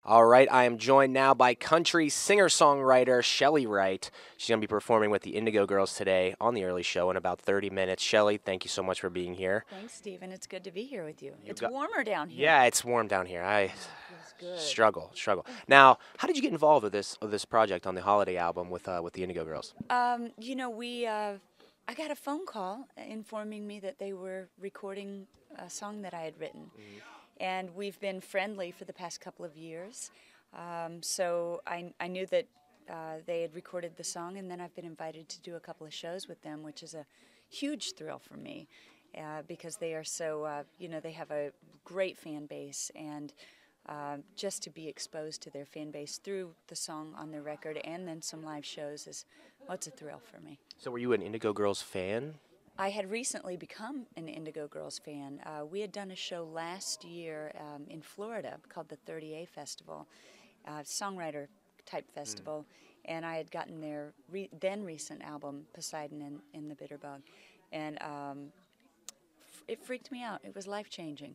All right, I am joined now by country singer-songwriter Shelly Wright. She's going to be performing with the Indigo Girls today on the early show in about 30 minutes. Shelly, thank you so much for being here. Thanks, Steven. It's good to be here with you. It's warmer down here. Yeah, it's warm down here. I good. struggle. Now, how did you get involved with this project on the holiday album with the Indigo Girls? You know, I got a phone call informing me that they were recording a song that I had written. And we've been friendly for the past couple of years. So I knew that they had recorded the song, and then I've been invited to do a couple of shows with them, which is a huge thrill for me because they are so, they have a great fan base, and just to be exposed to their fan base through the song on their record and then some live shows it's a thrill for me. So were you an Indigo Girls fan? I had recently become an Indigo Girls fan. We had done a show last year in Florida called the 30A Festival, songwriter-type festival, and I had gotten their then recent album, Poseidon and the Bitterbug, and it freaked me out. It was life-changing.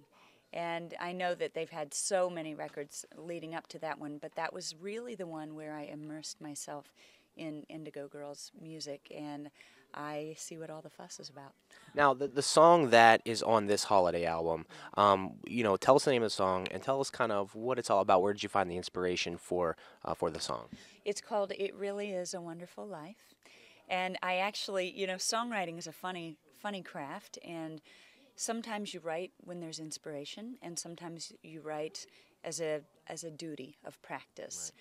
And I know that they've had so many records leading up to that one, but that was really the one where I immersed myself in Indigo Girls music, and I see what all the fuss is about. Now, the song that is on this holiday album, tell us the name of the song and tell us kind of what it's all about. Where did you find the inspiration for the song? It's called It Really Is a Wonderful Life. And I actually, songwriting is a funny craft, and sometimes you write when there's inspiration, and sometimes you write as a duty of practice.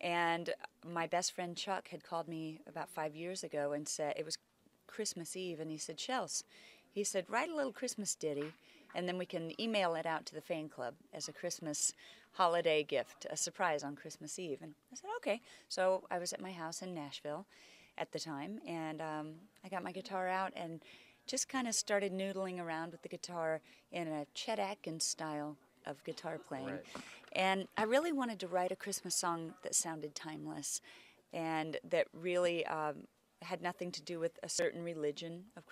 Right. And my best friend Chuck had called me about 5 years ago and said, it was Christmas Eve, and he said, Shells, he said, write a little Christmas ditty, and then we can email it out to the fan club as a Christmas holiday gift, a surprise on Christmas Eve. And I said, okay. So I was at my house in Nashville at the time, and I got my guitar out and just kind of started noodling around with the guitar in a Chet Atkins style of guitar playing. Right. And I really wanted to write a Christmas song that sounded timeless and that really had nothing to do with a certain religion of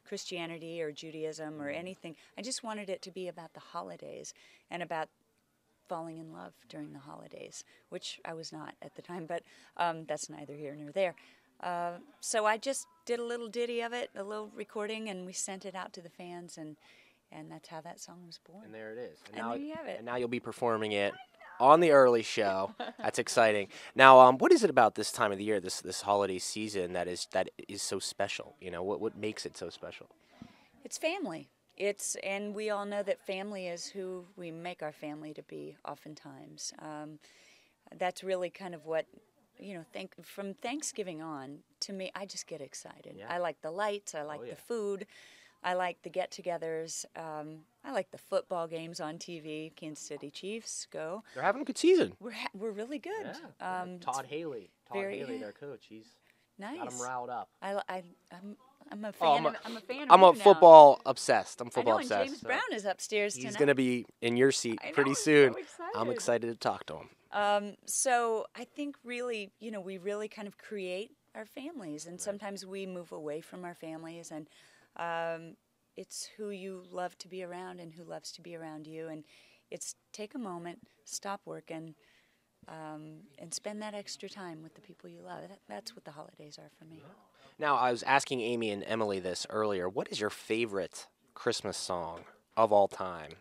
Christianity or Judaism or anything. I just wanted it to be about the holidays and about falling in love during the holidays, which I was not at the time, but that's neither here nor there. So I just did a little ditty of it, a little recording, and we sent it out to the fans, and that's how that song was born. And there it is. And there you have it. And now you'll be performing it on the early show. That's exciting. Now, what is it about this time of the year, this holiday season, that is so special? What makes it so special? It's family. And we all know that family is who we make our family to be oftentimes. That's really kind of what, from Thanksgiving on, to me, I just get excited. Yeah. I like the lights. I like the food. I like the get-togethers. I like the football games on TV. Kansas City Chiefs, go. They're having a good season. We're really good. Yeah. Todd Haley, their coach. He's nice. Got them riled up. I'm a fan. I'm a football obsessed. I'm football obsessed. And James Brown is upstairs tonight. He's going to be in your seat pretty soon. So excited. I'm excited to talk to him. So I think really, we really kind of create our families, and sometimes we move away from our families, and it's who you love to be around and who loves to be around you, and it's take a moment, stop working, and spend that extra time with the people you love. That's what the holidays are for me. Now, I was asking Amy and Emily this earlier. What is your favorite Christmas song of all time?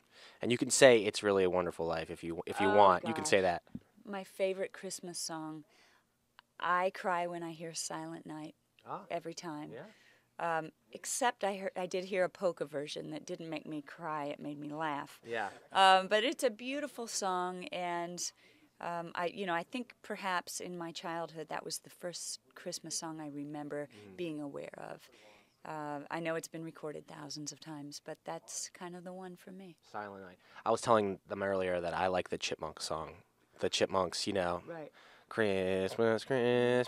And you can say It's Really a Wonderful Life if you want. Gosh. You can say that. My favorite Christmas song, I cry when I hear Silent Night every time. Yeah. Except I did hear a polka version that didn't make me cry. It made me laugh. Yeah. But it's a beautiful song, and I think perhaps in my childhood that was the first Christmas song I remember being aware of. I know it's been recorded thousands of times, but that's kind of the one for me. Silent Night. I was telling them earlier that I like the Chipmunks song. The Chipmunks, Right. Christmas. Yeah.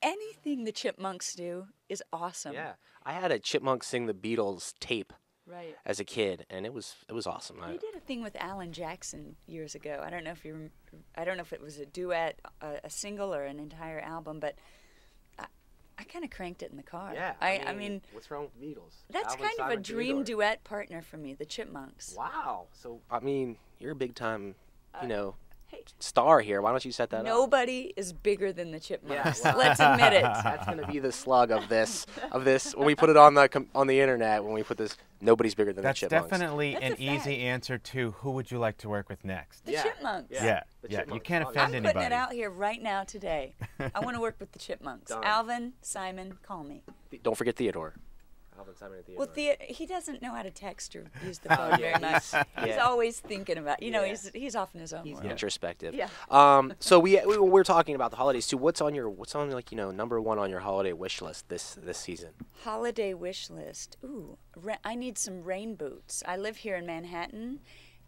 Anything the Chipmunks do is awesome. Yeah. I had a Chipmunk sing the Beatles tape. Right. As a kid, and it was awesome. We did a thing with Alan Jackson years ago. I don't know if it was a duet, a single, or an entire album, but I kind of cranked it in the car. Yeah. I mean, what's wrong with the Beatles? that's Alvin, kind of a Simon, dream Theodore. duet partner for me, the Chipmunks. Wow. So, I mean, you're a big time, Hey, star here. Why don't you set that up? nobody is bigger than the Chipmunks. well, Let's admit it. That's going to be the slug of this. When we put it on the internet, when we put this, nobody's bigger than That's the Chipmunks. definitely That's an a fact. easy answer to who would you like to work with next. The Yeah. Chipmunks. Yeah, The you Chipmunks, can't obviously. offend I'm anybody. putting it out here right now today. I want to work with the Chipmunks. Done. Alvin, Simon, call me. Don't forget Theodore. Alvin, Simon, and Theodore. Well, he doesn't know how to text or use the phone very much. He's always thinking about, Yeah. he's off in his own world. Introspective. Yeah. So we're talking about the holidays too. What's on number one on your holiday wish list this season? Holiday wish list. Ooh, I need some rain boots. I live here in Manhattan,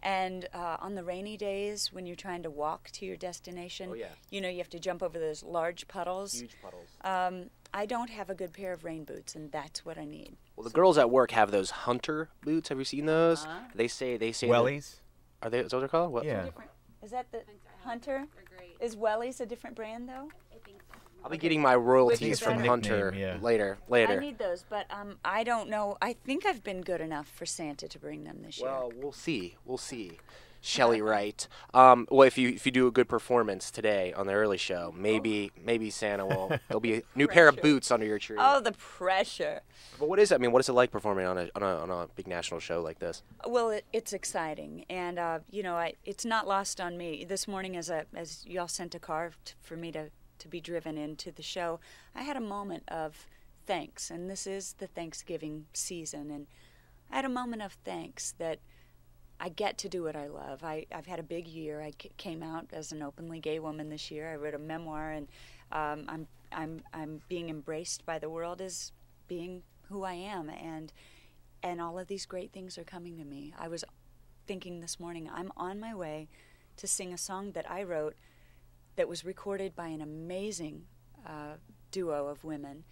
and on the rainy days when you're trying to walk to your destination, Oh, yeah. you have to jump over those large puddles. Huge puddles. I don't have a good pair of rain boots, and that's what I need. Well, the girls at work have those hunter boots. Have you seen those? They say that- Wellies? Are they? Is those what they're called? What? Yeah. Is that the Hunter? They're great. Is Wellies a different brand though? I think so. I'll be getting my royalties Which from is Hunter nickname, yeah. later. I need those, but I don't know. I think I've been good enough for Santa to bring them this year. Well, we'll see. We'll see. Shelley Wright. Well, if you do a good performance today on the early show, maybe Santa will. There'll be a new pair of Pressure. boots under your tree. Oh, the pressure. But what is it? I mean, what is it like performing on a big national show like this? Well, it's exciting, and it's not lost on me. This morning, as y'all sent a car for me to be driven into the show, I had a moment of thanks, and this is the Thanksgiving season, and I had a moment of thanks that I get to do what I love. I've had a big year. I came out as an openly gay woman this year. I wrote a memoir, and I'm being embraced by the world as being who I am, and all of these great things are coming to me. I was thinking this morning, I'm on my way to sing a song that I wrote that was recorded by an amazing duo of women,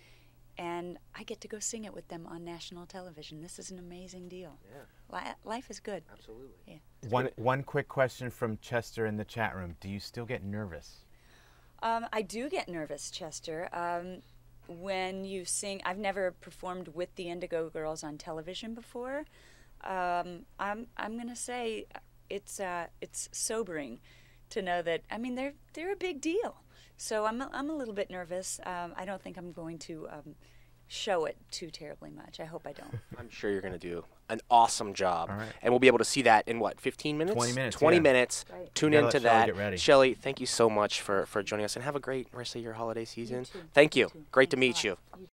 and I get to go sing it with them on national television. This is an amazing deal. Yeah, Life is good. absolutely. Yeah. One quick question from Chester in the chat room. Do you still get nervous? I do get nervous, Chester. When you sing, I've never performed with the Indigo Girls on television before. I'm gonna say it's sobering to know that. I mean, they're a big deal. So I'm a little bit nervous. I don't think I'm going to show it too terribly much. I hope I don't. I'm sure you're going to do an awesome job. All right. And we'll be able to see that in what, 15 minutes? 20 minutes, 20 yeah. minutes. Right. Tune Gotta into let Shelley that. get ready. Shelley, thank you so much for joining us, and have a great rest of your holiday season. too. Thank You you. too. Great to Thanks a meet lot. you.